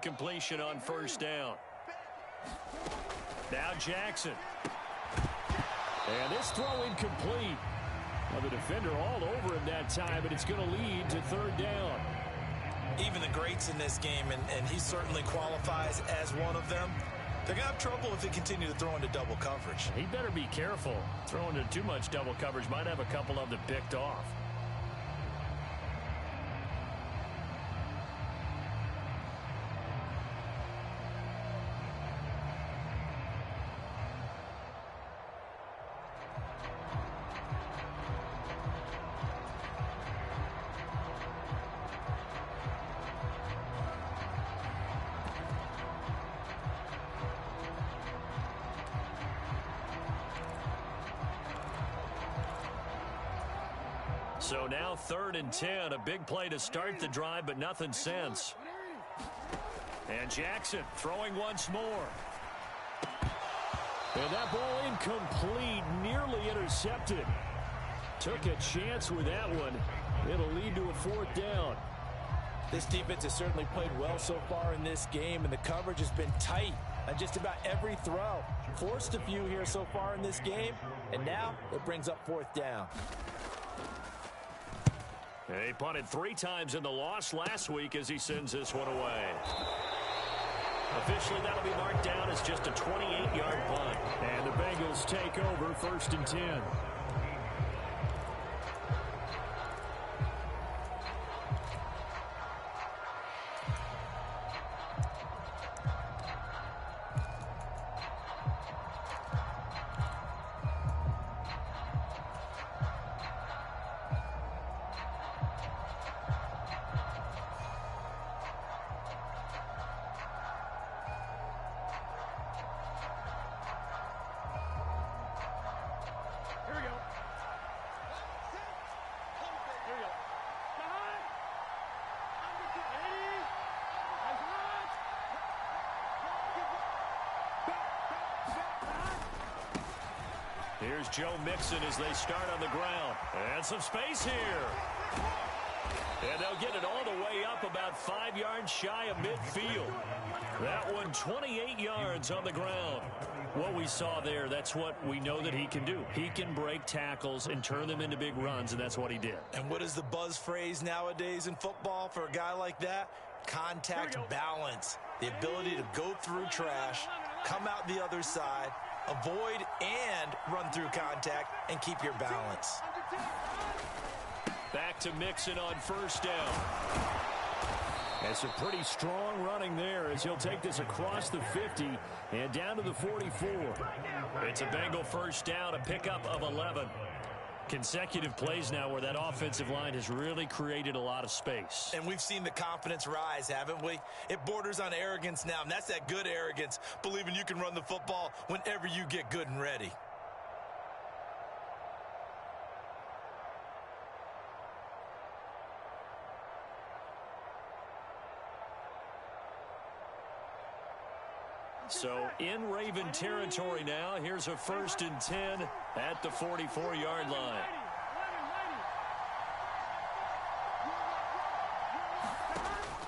Completion on first down. Now Jackson. And this throw incomplete. Well, the defender all over him that time, but it's going to lead to third down. Even the greats in this game, and he certainly qualifies as one of them, they're going to have trouble if they continue to throw into double coverage. He better be careful. Throwing into too much double coverage might have a couple of them picked off. So now 3rd and 10, a big play to start the drive, but nothing since. And Jackson throwing once more. And that ball incomplete, nearly intercepted. Took a chance with that one. It'll lead to a 4th down. This defense has certainly played well so far in this game, and the coverage has been tight on just about every throw. Forced a few here so far in this game, and now it brings up 4th down. He punted 3 times in the loss last week as he sends this one away. Officially, that'll be marked down as just a 28-yard punt. And the Bengals take over 1st and 10. Here's Joe Mixon as they start on the ground. And some space here. And they'll get it all the way up about 5 yards shy of midfield. That one 28 yards on the ground. What we saw there, that's what we know that he can do. He can break tackles and turn them into big runs, and that's what he did. And what is the buzz phrase nowadays in football for a guy like that? Contact balance. The ability to go through trash, come out the other side, avoid and run through contact, and keep your balance. Back to Mixon on first down. That's a pretty strong running there as he'll take this across the 50 and down to the 44. It's a Bengal first down, a pickup of 11. Consecutive plays now where that offensive line has really created a lot of space. And we've seen the confidence rise, haven't we? It borders on arrogance now, and that's that good arrogance, believing you can run the football whenever you get good and ready. So in Raven territory now. Here's a 1st and 10 at the 44-yard line.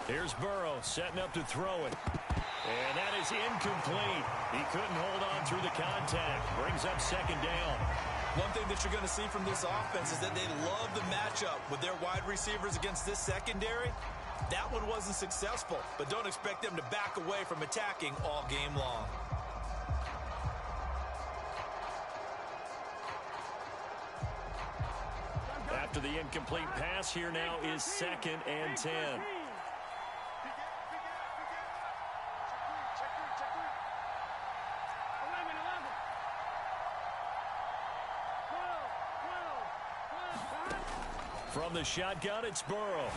Here's Burrow setting up to throw it. And that is incomplete. He couldn't hold on through the contact. Brings up 2nd down. One thing that you're going to see from this offense is that they love the matchup with their wide receivers against this secondary. That one wasn't successful, but don't expect them to back away from attacking all game long. After the incomplete pass, here now is 2nd and 10. From the shotgun, it's Burrow.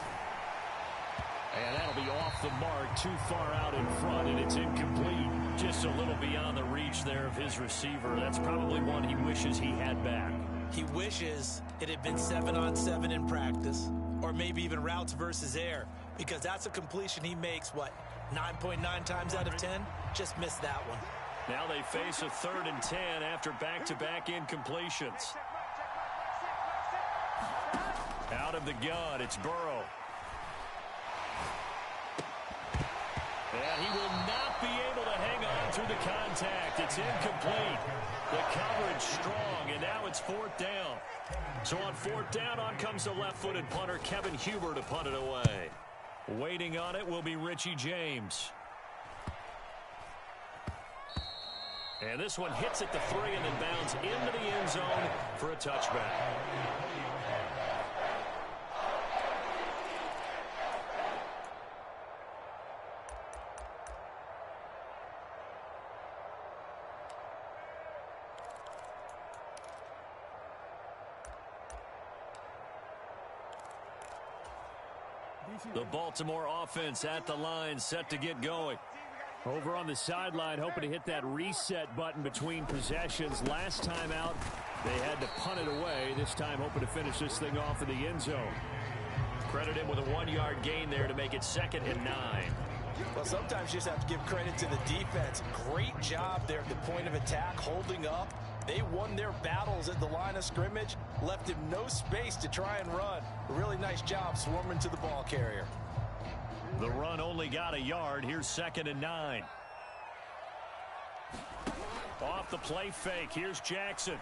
And that'll be off the mark, too far out in front, and it's incomplete. Just a little beyond the reach there of his receiver. That's probably one he wishes he had back. He wishes it had been 7-on-7 in practice, or maybe even routes versus air, because that's a completion he makes, 9.9 times out of 10? Just missed that one. Now they face a 3rd and 10 after back-to-back incompletions. Out of the gun, it's Burrow. And he will not be able to hang on through the contact. It's incomplete. The coverage strong, and now it's fourth down. So on fourth down, on comes the left-footed punter, Kevin Huber, to punt it away. Waiting on it will be Richie James. And this one hits at the 3 and then bounds into the end zone for a touchback. The Baltimore offense at the line, set to get going. Over on the sideline, hoping to hit that reset button between possessions. Last time out, they had to punt it away. This time, hoping to finish this thing off in the end zone. Credit him with a 1-yard gain there to make it 2nd and 9. Well, sometimes you just have to give credit to the defense. Great job there at the point of attack, holding up. They won their battles at the line of scrimmage, left him no space to try and run. A really nice job swarming to the ball carrier. The run only got a yard. Here's 2nd and 9. Off the play fake. Here's Jackson.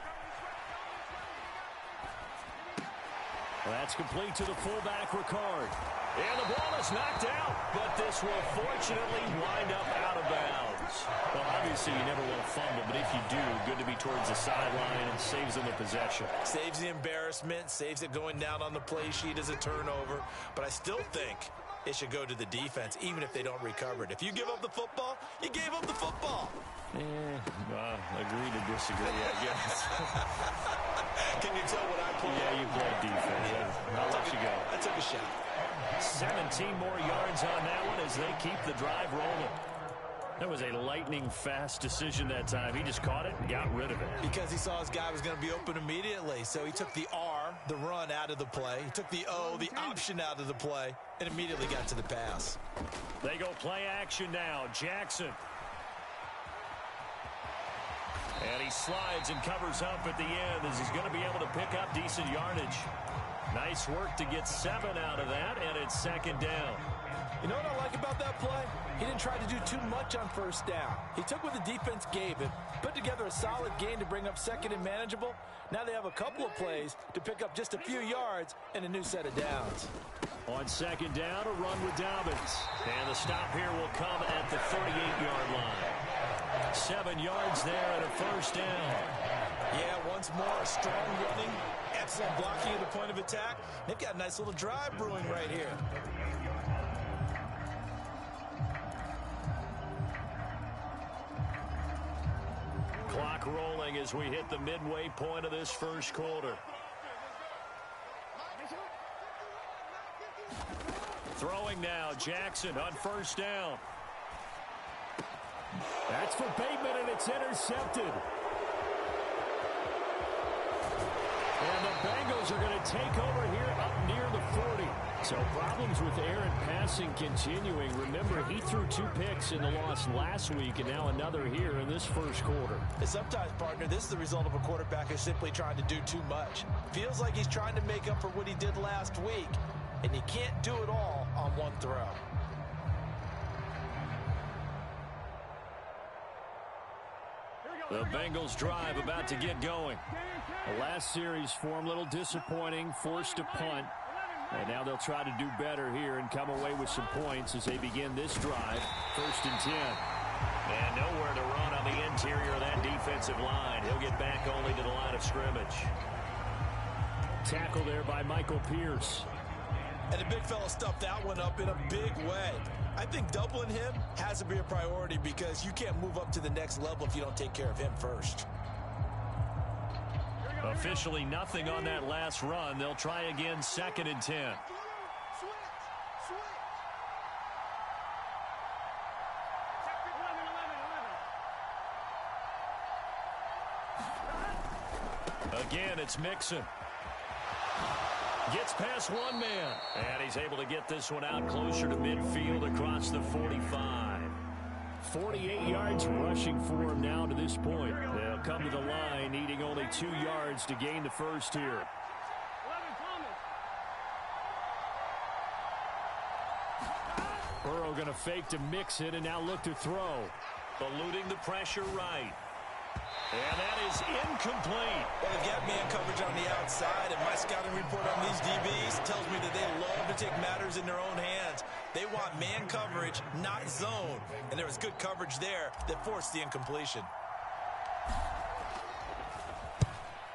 That's complete to the fullback, Ricard. And the ball is knocked out, but this will fortunately wind up out of bounds. Well, obviously you never want to fumble, but if you do, good to be towards the sideline and saves them the possession. Saves the embarrassment, saves it going down on the play sheet as a turnover. But I still think it should go to the defense, even if they don't recover it. If you give up the football, you gave up the football. Agree to disagree, I guess. Can you tell what I play? Yeah, you play defense. Yeah. I'll let you go. I took a shot. 17 more yards on that one as they keep the drive rolling. That was a lightning-fast decision that time. He just caught it and got rid of it. Because he saw his guy was going to be open immediately. So he took the R, the run, out of the play. He took the O, the option, out of the play, and immediately got to the pass. They go play action now. Jackson. And he slides and covers up at the end as he's going to be able to pick up decent yardage. Nice work to get 7 out of that, and it's 2nd down. You know what I like about that play? He didn't try to do too much on first down. He took what the defense gave him, put together a solid gain to bring up 2nd and manageable. Now they have a couple of plays to pick up just a few yards and a new set of downs. On 2nd down, a run with Dobbins. And the stop here will come at the 38-yard line. 7 yards there and a first down. Yeah, once more, strong running, excellent blocking at the point of attack. They've got a nice little drive brewing right here. Clock rolling as we hit the midway point of this first quarter. Throwing now, Jackson on first down. That's for Bateman, and it's intercepted. And the Bengals are going to take over here up near the 40. So problems with Aaron passing continuing. Remember, he threw 2 picks in the loss last week, and now another here in this first quarter. And sometimes, partner, this is the result of a quarterback who's simply trying to do too much. Feels like he's trying to make up for what he did last week, and he can't do it all on one throw. The Bengals drive about to get going. The last series for him, a little disappointing, forced to punt. And now they'll try to do better here and come away with some points as they begin this drive. 1st and 10. And nowhere to run on the interior of that defensive line. He'll get back only to the line of scrimmage. Tackle there by Michael Pierce. And the big fella stuffed that one up in a big way. I think doubling him has to be a priority because you can't move up to the next level if you don't take care of him first. Officially nothing on that last run. They'll try again, 2nd and 10. Again, it's Mixon. Gets past one man. And he's able to get this one out closer to midfield across the 45. 48 yards rushing for him now to this point. They'll come to the line, needing only 2 yards to gain the first here. Burrow going to fake to mix it and now look to throw. Eluding the pressure right. And that is incomplete. Well, they've got man coverage on the outside, and my scouting report on these DBs tells me that they love to take matters in their own hands. They want man coverage, not zone. And there was good coverage there that forced the incompletion.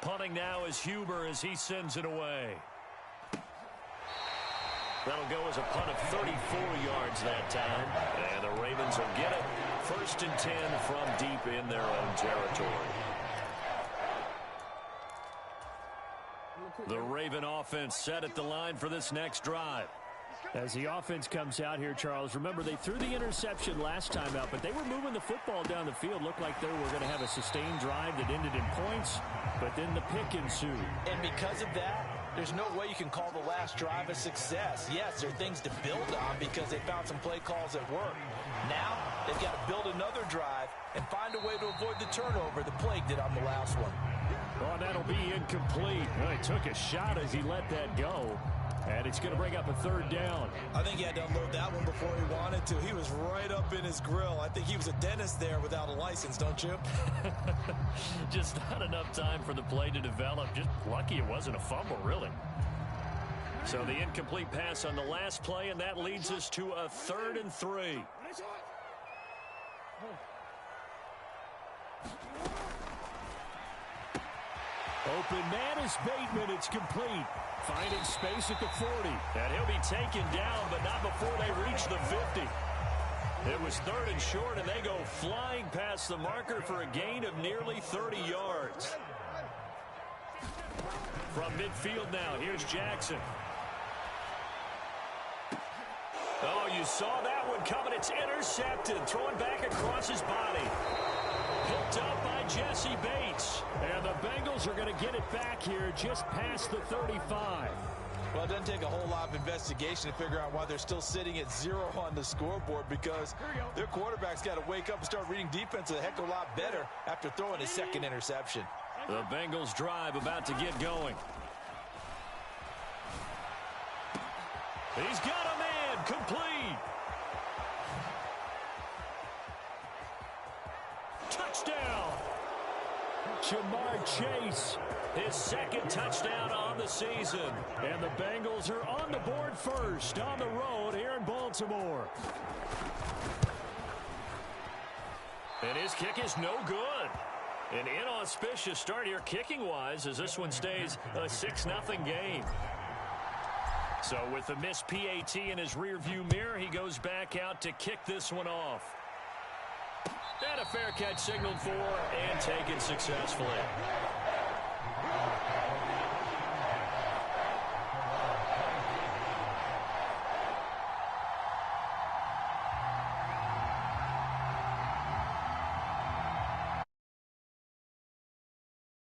Punting now is Huber as he sends it away. That'll go as a punt of 34 yards that time. And the Ravens will get it. 1st and 10 from deep in their own territory. The Raven offense set at the line for this next drive. As the offense comes out here, Charles, remember they threw the interception last time out, but they were moving the football down the field. Looked like they were going to have a sustained drive that ended in points, but then the pick ensued. And because of that, there's no way you can call the last drive a success. Yes, there are things to build on because they found some play calls that work. Now, they've got to build another drive and find a way to avoid the turnover the Plague did on the last one. Oh, that'll be incomplete. Well, he took a shot as he let that go. And it's going to bring up a 3rd down. I think he had to unload that one before he wanted to. He was right up in his grill. I think he was a dentist there without a license, don't you? Just not enough time for the play to develop. Just lucky it wasn't a fumble, really. So the incomplete pass on the last play, and that leads us to a 3rd and 3. Open man is Bateman. It's complete. Finding space at the 40. And he'll be taken down, but not before they reach the 50. It was 3rd and short, and they go flying past the marker for a gain of nearly 30 yards. From midfield now, here's Jackson. Oh, you saw that one coming. It's intercepted. Throwing back across his body. Picked up by Jesse Bates. And the Bengals are going to get it back here just past the 35. Well, it doesn't take a whole lot of investigation to figure out why they're still sitting at 0 on the scoreboard, because their quarterback's got to wake up and start reading defense a heck of a lot better after throwing his 2nd interception. The Bengals drive about to get going. He's got a man, complete. Touchdown. Jamar Chase. His 2nd touchdown on the season. And the Bengals are on the board first on the road here in Baltimore. And his kick is no good. An inauspicious start here kicking-wise as this one stays a 6-0 game. So with the missed PAT in his rearview mirror, he goes back out to kick this one off. And a fair catch signaled for and taken successfully.